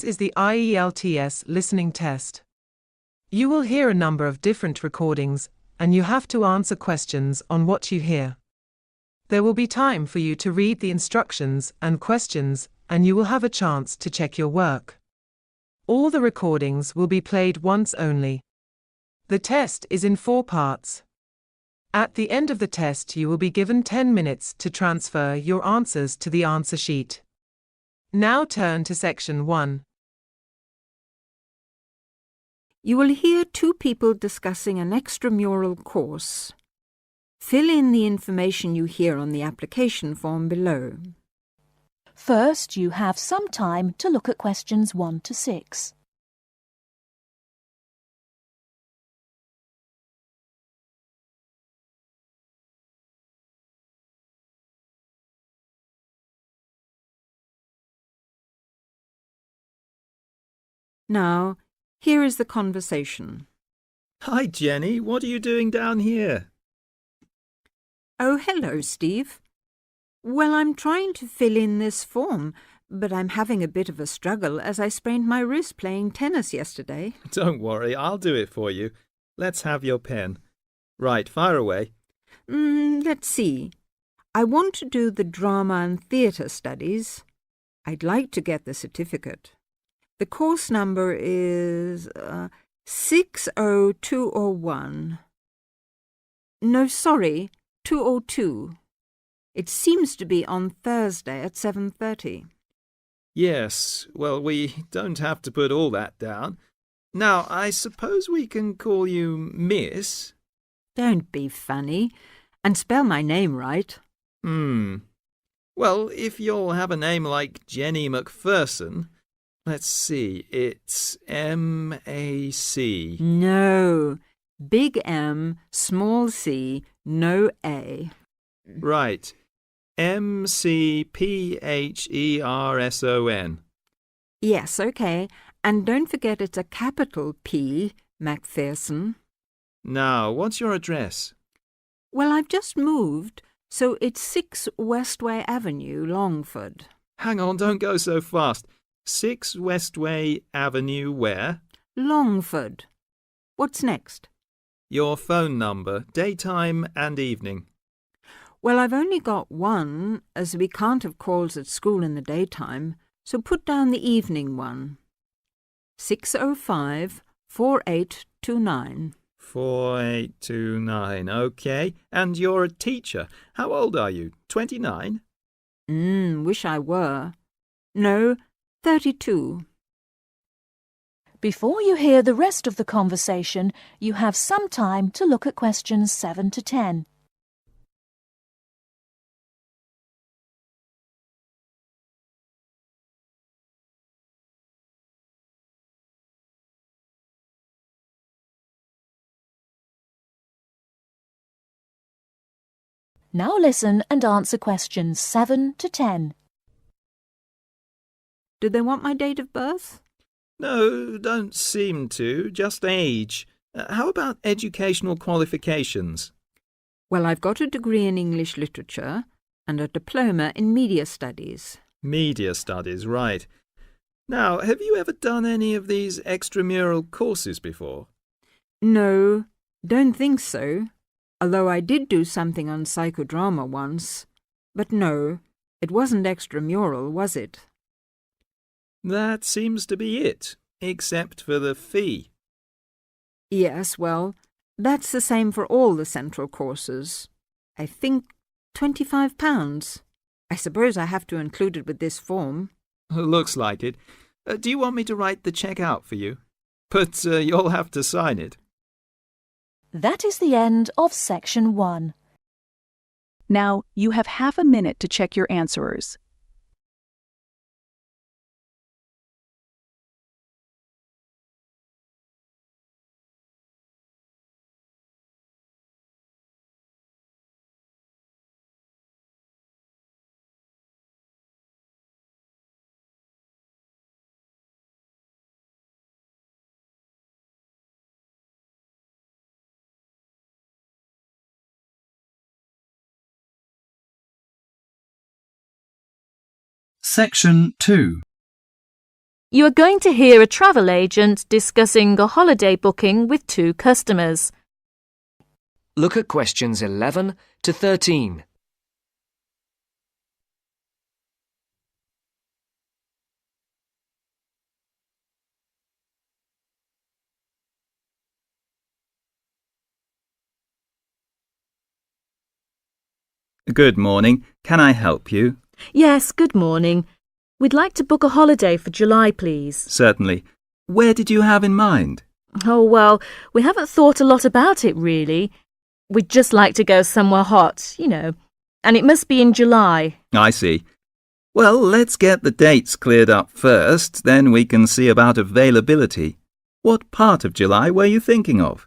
is the IELTS Listening Test. You will hear a number of different recordings, and you have to answer questions on what you hear. There will be time for you to read the instructions and questions, and you will have a chance to check your work. All the recordings will be played once only. The test is in 4 parts. At the end of the test, you will be given 10 minutes to transfer your answers to the answer sheet. Now turn to section 1. You will hear 2 people discussing an extramural course. Fill in the information you hear on the application form below. First, you have some time to look at questions 1 to 6. Now, here is the conversation. Hi, Jenny. What are you doing down here? Oh, hello, Steve. Well, I'm trying to fill in this form, but I'm having a bit of a struggle as I sprained my wrist playing tennis yesterday. Don't worry, I'll do it for you. Let's have your pen. Right, fire away. Let's see. I want to do the drama and theatre studies. I'd like to get the certificate. The course number is 60201. No, sorry, 202. It seems to be on Thursday at 7:30. Yes, well, we don't have to put all that down. Now, I suppose we can call you Miss? Don't be funny, and spell my name right. Well, if you'll have a name like Jenny McPherson, let's see, it's M-A-C. No, big M, small c, no A. Right, M-C-P-H-E-R-S-O-N. Yes, okay, and don't forget it's a capital P, McPherson. Now, what's your address? Well, I've just moved, so it's 6 Westway Avenue, Longford. Hang on, don't go so fast. 6 Westway Avenue where? Longford. What's next? Your phone number, daytime and evening. Well, I've only got one, as we can't have calls at school in the daytime, so put down the evening one. 605-4829. 4829, OK. And you're a teacher. How old are you? 29? Wish I were. No, 32. Before you hear the rest of the conversation, you have some time to look at questions 7 to 10. Now listen and answer questions 7 to 10. Do they want my date of birth? No, don't seem to. Just age. How about educational qualifications? Well, I've got a degree in English literature and a diploma in media studies. Media studies, right. Now, have you ever done any of these extramural courses before? No, don't think so. Although I did do something on psychodrama once. But no, it wasn't extramural, was it? That seems to be it, except for the fee. Yes, well, that's the same for all the central courses. I think £25. I suppose I have to include it with this form. Looks like it. Do you want me to write the cheque out for you? But you'll have to sign it. That is the end of section 1. Now, you have half a minute to check your answerers. Section 2. You are going to hear a travel agent discussing a holiday booking with two customers. Look at questions 11 to 13. Good morning. Can I help you? Yes, good morning. We'd like to book a holiday for July, please. Certainly. Where did you have in mind? Oh, well, we haven't thought a lot about it, really. We'd just like to go somewhere hot, and it must be in July. I see. Well, let's get the dates cleared up first, then we can see about availability. What part of July were you thinking of?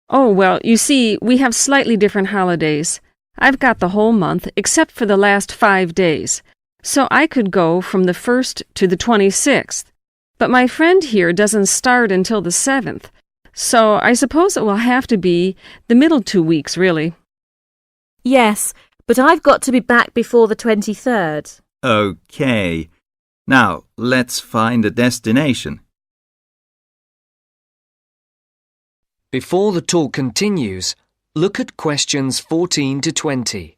Oh, well, you see, we have slightly different holidays. I've got the whole month except for the last 5 days, so I could go from the 1st to the 26th. But my friend here doesn't start until the 7th, so I suppose it will have to be the middle 2 weeks, really. Yes, but I've got to be back before the 23rd. Okay. Now, let's find a destination. Before the talk continues, look at questions 14 to 20.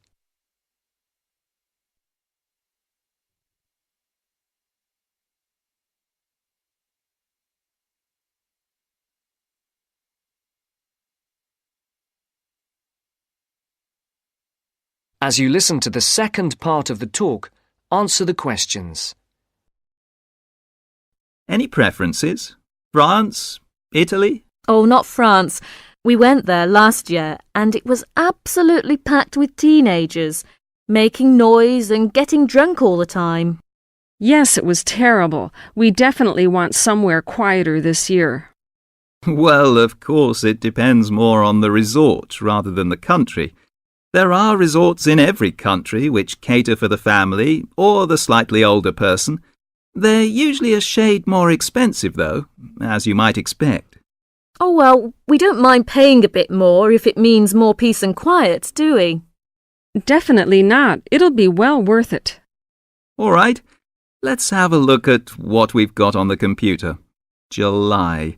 As you listen to the second part of the talk, answer the questions. Any preferences? France? Italy? Oh, not France. We went there last year and it was absolutely packed with teenagers, making noise and getting drunk all the time. Yes, it was terrible. We definitely want somewhere quieter this year. Well, of course, it depends more on the resort rather than the country. There are resorts in every country which cater for the family or the slightly older person. They're usually a shade more expensive, though, as you might expect. Oh, well, we don't mind paying a bit more if it means more peace and quiet, do we? Definitely not. It'll be well worth it. All right, let's have a look at what we've got on the computer. July.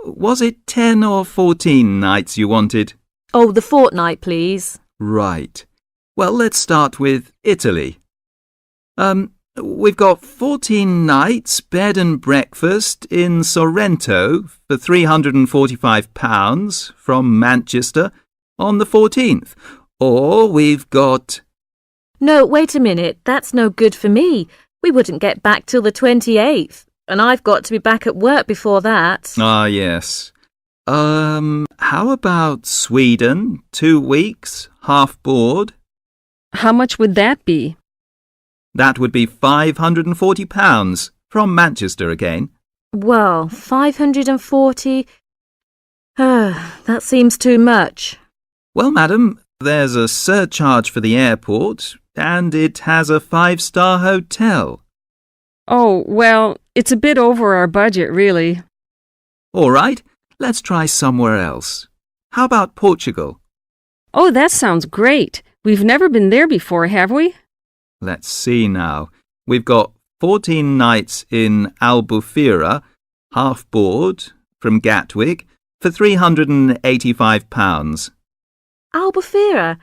Was it 10 or 14 nights you wanted? Oh, the fortnight, please. Right. Well, let's start with Italy. We've got 14 nights, bed and breakfast in Sorrento for £345 from Manchester on the 14th. Or we've got... No, wait a minute. That's no good for me. We wouldn't get back till the 28th, and I've got to be back at work before that. Ah, yes. How about Sweden? 2 weeks, half board? How much would that be? That would be £540 from Manchester again. Well, 540... that seems too much. Well, madam, there's a surcharge for the airport, and it has a 5-star hotel. Oh, well, it's a bit over our budget, really. All right, let's try somewhere else. How about Portugal? Oh, that sounds great. We've never been there before, have we? Let's see now. We've got 14 nights in Albufeira, half board, from Gatwick, for £385. Albufeira?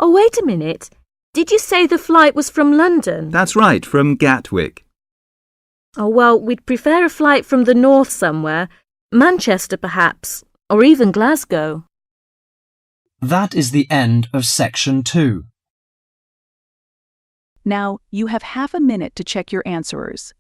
Oh, wait a minute. Did you say the flight was from London? That's right, from Gatwick. Oh, well, we'd prefer a flight from the north somewhere. Manchester, perhaps, or even Glasgow. That is the end of section 2. Now, you have half a minute to check your answerers.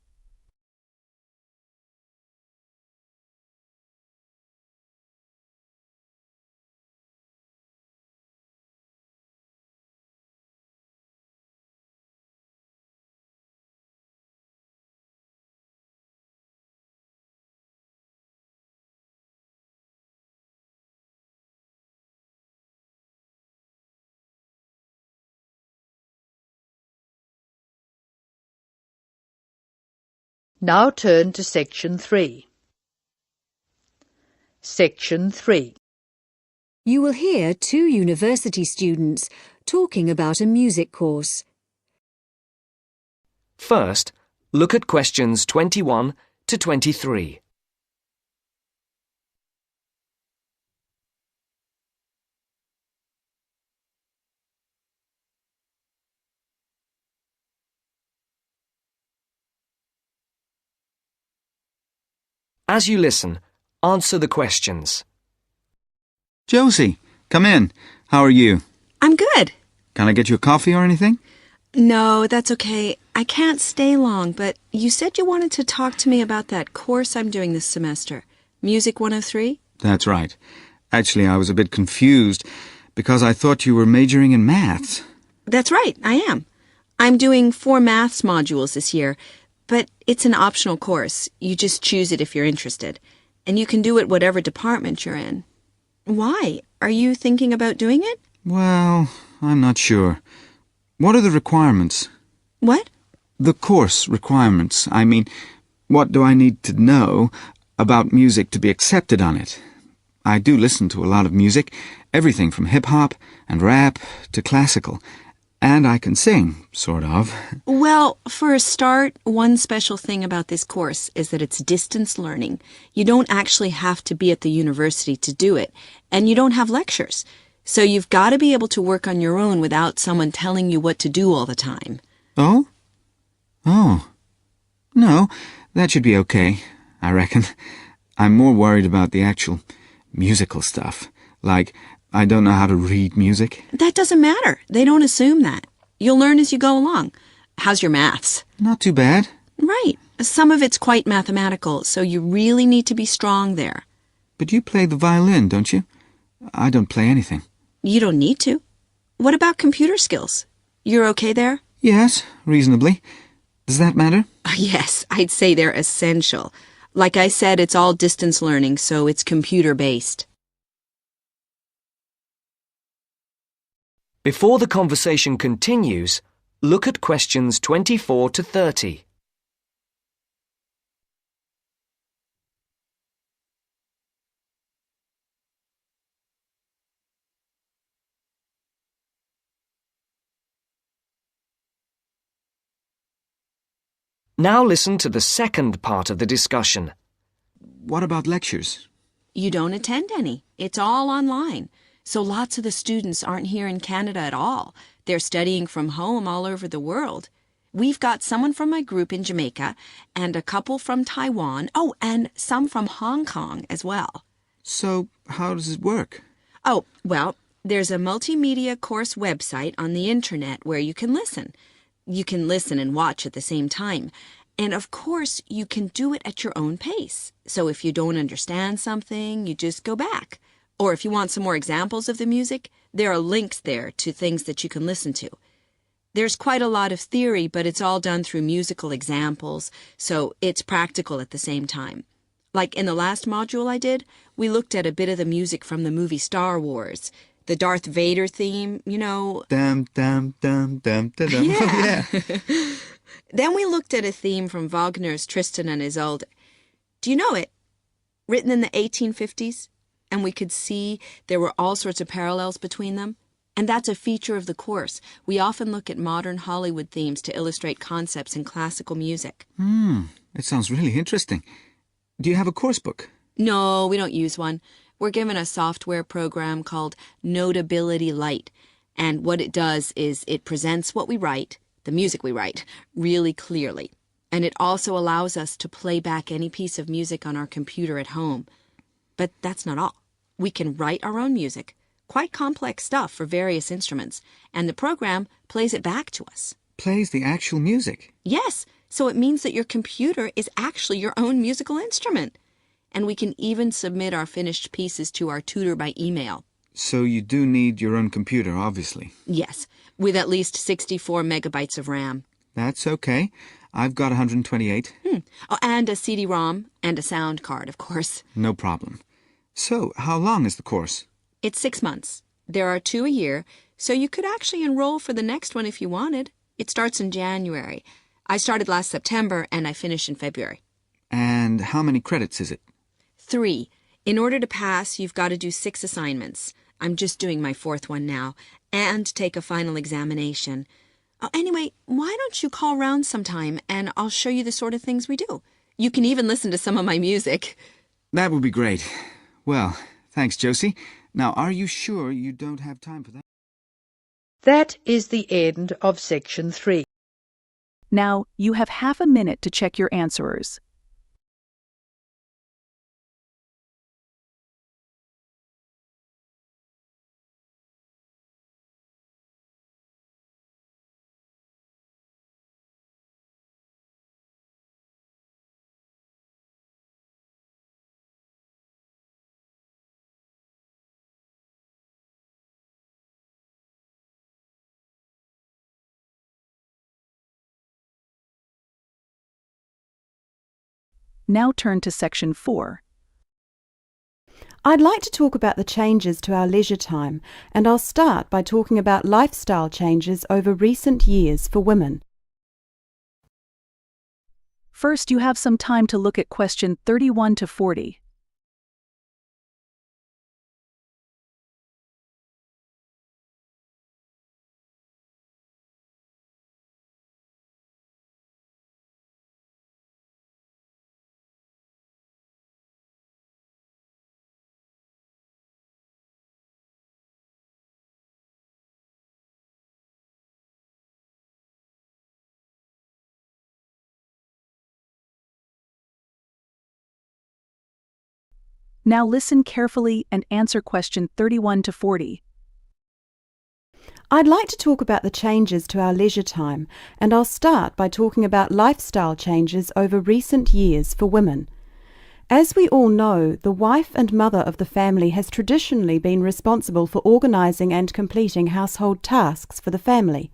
Now turn to Section 3. Section 3. You will hear two university students talking about a music course. First, Look at questions 21 to 23. As you listen, answer the questions. Josie, come in. How are you? I'm good. Can I get you a coffee or anything? No, that's okay. I can't stay long, but you said you wanted to talk to me about that course I'm doing this semester, Music 103? That's right. Actually, I was a bit confused because I thought you were majoring in maths. That's right, I am. I'm doing 4 maths modules this year, but it's an optional course. You just choose it if you're interested, and you can do it whatever department you're in. Why? Are you thinking about doing it? Well, I'm not sure. What are the requirements? What? The course requirements. I mean, what do I need to know about music to be accepted on it? I do listen to a lot of music, everything from hip-hop and rap to classical. And I can sing, sort of. Well, for a start, one special thing about this course is that it's distance learning. You don't actually have to be at the university to do it, and you don't have lectures. So you've got to be able to work on your own without someone telling you what to do all the time. Oh? Oh. No, that should be okay, I reckon. I'm more worried about the actual musical stuff. Like, I don't know how to read music. That doesn't matter. They don't assume that. You'll learn as you go along. How's your maths? Not too bad. Right. Some of it's quite mathematical, so you really need to be strong there. But you play the violin, don't you? I don't play anything. You don't need to. What about computer skills? You're okay there? Yes, reasonably. Does that matter? Yes, I'd say they're essential. Like I said, it's all distance learning, so it's computer-based. Before the conversation continues, look at questions 24 to 30. Now listen to the second part of the discussion. What about lectures? You don't attend any. It's all online. So lots of the students aren't here in Canada at all. They're studying from home all over the world. We've got someone from my group in Jamaica and a couple from Taiwan. Oh, and some from Hong Kong as well. So, how does it work? Oh, well, there's a multimedia course website on the internet where you can listen. You can listen and watch at the same time. And of course, you can do it at your own pace. So if you don't understand something, you just go back. Or if you want some more examples of the music, there are links there to things that you can listen to. There's quite a lot of theory, but it's all done through musical examples, so it's practical at the same time. Like in the last module I did, we looked at a bit of the music from the movie Star Wars. The Darth Vader theme, you know. Dum, dum, dum, dum, dum, dum. Yeah. Yeah. Then we looked at a theme from Wagner's Tristan and Isolde. Do you know it? Written in the 1850s. And we could see there were all sorts of parallels between them. And that's a feature of the course. We often look at modern Hollywood themes to illustrate concepts in classical music. It sounds really interesting. Do you have a course book? No, we don't use one. We're given a software program called Notability Lite. And what it does is it presents what we write, the music we write, really clearly. And it also allows us to play back any piece of music on our computer at home. But that's not all. We can write our own music, quite complex stuff for various instruments, and the program plays it back to us. Plays the actual music? Yes, so it means that your computer is actually your own musical instrument. And we can even submit our finished pieces to our tutor by email. So you do need your own computer, obviously. Yes, with at least 64 megabytes of RAM. That's okay. I've got 128. Oh, and a CD-ROM and a sound card, of course. No problem. So, how long is the course? It's 6 months. There are 2 a year, so you could actually enroll for the next one if you wanted. It starts in January. I started last September and I finish in February. And how many credits is it? 3. In order to pass, you've got to do 6 assignments. I'm just doing my 4th one now, and take a final examination. Anyway, why don't you call round sometime and I'll show you the sort of things we do. You can even listen to some of my music. That would be great. Well, thanks, Josie. Now, are you sure you don't have time for that? That is the end of section 3. Now, you have half a minute to check your answerers. Now turn to section 4. I'd like to talk about the changes to our leisure time, and I'll start by talking about lifestyle changes over recent years for women. First, you have some time to look at question 31 to 40. Now listen carefully and answer question 31 to 40. I'd like to talk about the changes to our leisure time, and I'll start by talking about lifestyle changes over recent years for women. As we all know, the wife and mother of the family has traditionally been responsible for organising and completing household tasks for the family.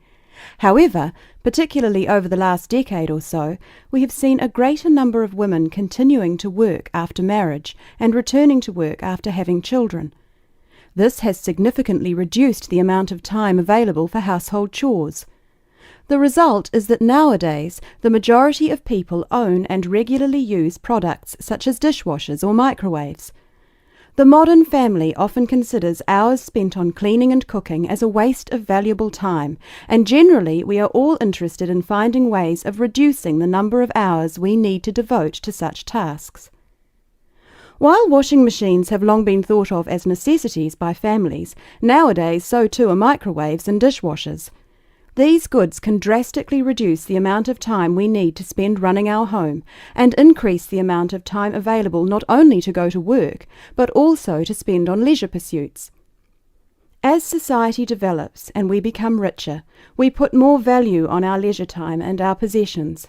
However, particularly over the last decade or so, we have seen a greater number of women continuing to work after marriage and returning to work after having children. This has significantly reduced the amount of time available for household chores. The result is that nowadays the majority of people own and regularly use products such as dishwashers or microwaves. The modern family often considers hours spent on cleaning and cooking as a waste of valuable time, and generally we are all interested in finding ways of reducing the number of hours we need to devote to such tasks. While washing machines have long been thought of as necessities by families, nowadays so too are microwaves and dishwashers. These goods can drastically reduce the amount of time we need to spend running our home and increase the amount of time available not only to go to work, but also to spend on leisure pursuits. As society develops and we become richer, we put more value on our leisure time and our possessions.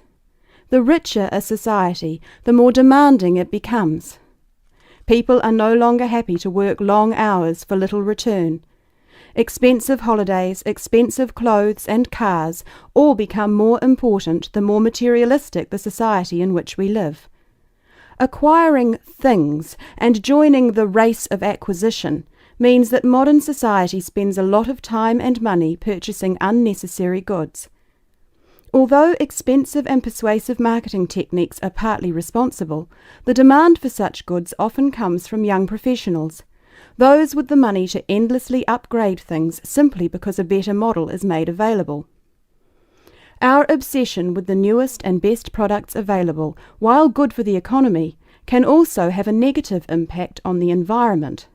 The richer a society, the more demanding it becomes. People are no longer happy to work long hours for little return. Expensive holidays, expensive clothes and cars all become more important the more materialistic the society in which we live. Acquiring things and joining the race of acquisition means that modern society spends a lot of time and money purchasing unnecessary goods. Although expensive and persuasive marketing techniques are partly responsible, the demand for such goods often comes from young professionals, those with the money to endlessly upgrade things simply because a better model is made available. Our obsession with the newest and best products available, while good for the economy, can also have a negative impact on the environment.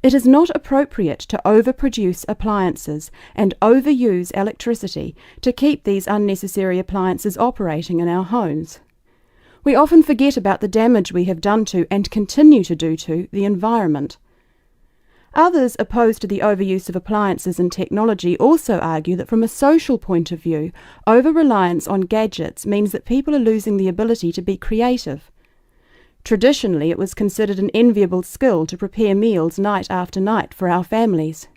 It is not appropriate to overproduce appliances and overuse electricity to keep these unnecessary appliances operating in our homes. We often forget about the damage we have done to and continue to do to the environment. Others opposed to the overuse of appliances and technology also argue that from a social point of view, over-reliance on gadgets means that people are losing the ability to be creative. Traditionally, it was considered an enviable skill to prepare meals night after night for our families.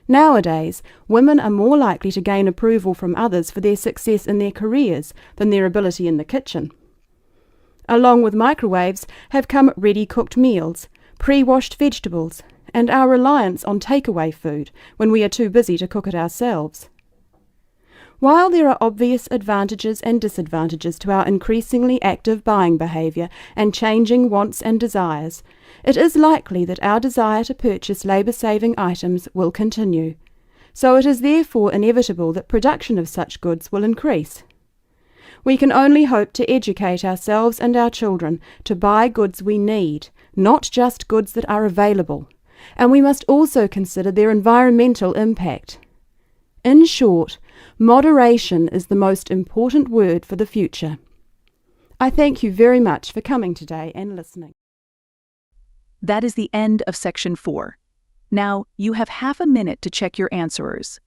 Nowadays, women are more likely to gain approval from others for their success in their careers than their ability in the kitchen. Along with microwaves have come ready-cooked meals, pre-washed vegetables, and our reliance on takeaway food when we are too busy to cook it ourselves. While there are obvious advantages and disadvantages to our increasingly active buying behaviour and changing wants and desires, it is likely that our desire to purchase labour-saving items will continue. so it is therefore inevitable that production of such goods will increase. We can only hope to educate ourselves and our children to buy goods we need, not just goods that are available, and we must also consider their environmental impact. In short, moderation is the most important word for the future. I thank you very much for coming today and listening. That is the end of Section 4. Now, you have half a minute to check your answerers.